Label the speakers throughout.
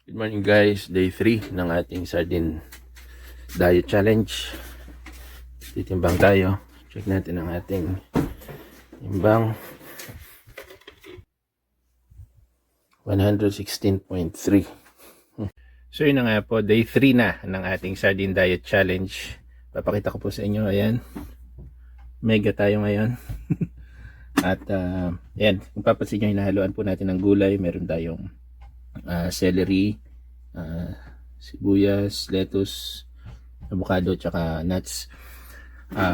Speaker 1: Good morning guys, day 3 ng ating sardine diet challenge. Titimbang tayo. Check natin ang ating timbang. 116.3. So yun na nga po, day 3 na ng ating sardine diet challenge. Papakita ko po sa inyo, ayan. Mega tayo ngayon. At ayan, kung papansin nyo, hinahaluan po natin ng gulay. Meron tayong celery, sibuyas, lettuce, avocado, tsaka nuts.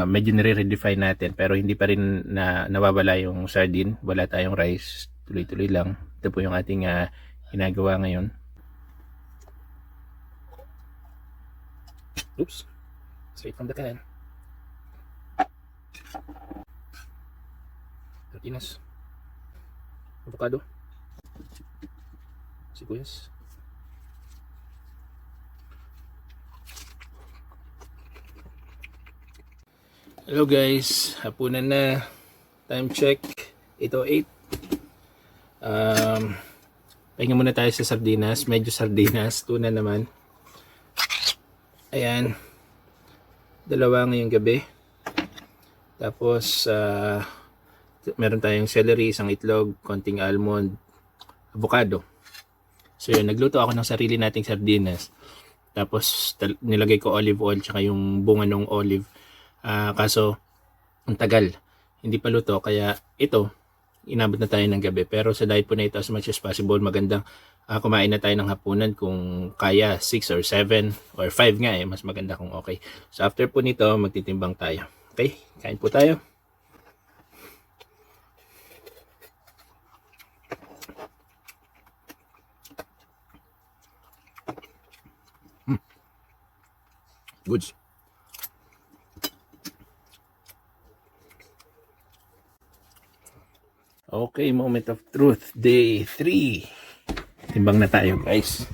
Speaker 1: Medyo nire-redefine natin pero hindi pa rin nawawala yung sardine. Wala tayong rice, tuloy-tuloy lang. Ito po yung ating ginagawa ngayon. Oops, straight from the can. Tortillas, avocado, sibuyas. Hello guys, hapunan na. Time check, 8:08. Pahinga muna tayo sa sardinas. Medyo sardinas, tuna naman. Ayan, dalawa ngayong gabi. Tapos meron tayong celery, isang itlog, konting almond, avocado. So yun, nagluto ako ng sarili nating sardinas. Tapos nilagay ko olive oil tsaka yung bunga ng olive. Kaso ang tagal, hindi pa luto, kaya ito inabot na tayo ng gabi. Pero sa diet po na ito, as much as possible, magandang kumain na tayo ng hapunan. Kung kaya 6 or 7 or 5 nga mas maganda kung okay. So after po nito, magtitimbang tayo. Okay, kain po tayo. Goods. Okay, moment of truth, day 3. Timbang na tayo guys.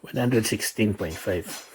Speaker 1: $116.5.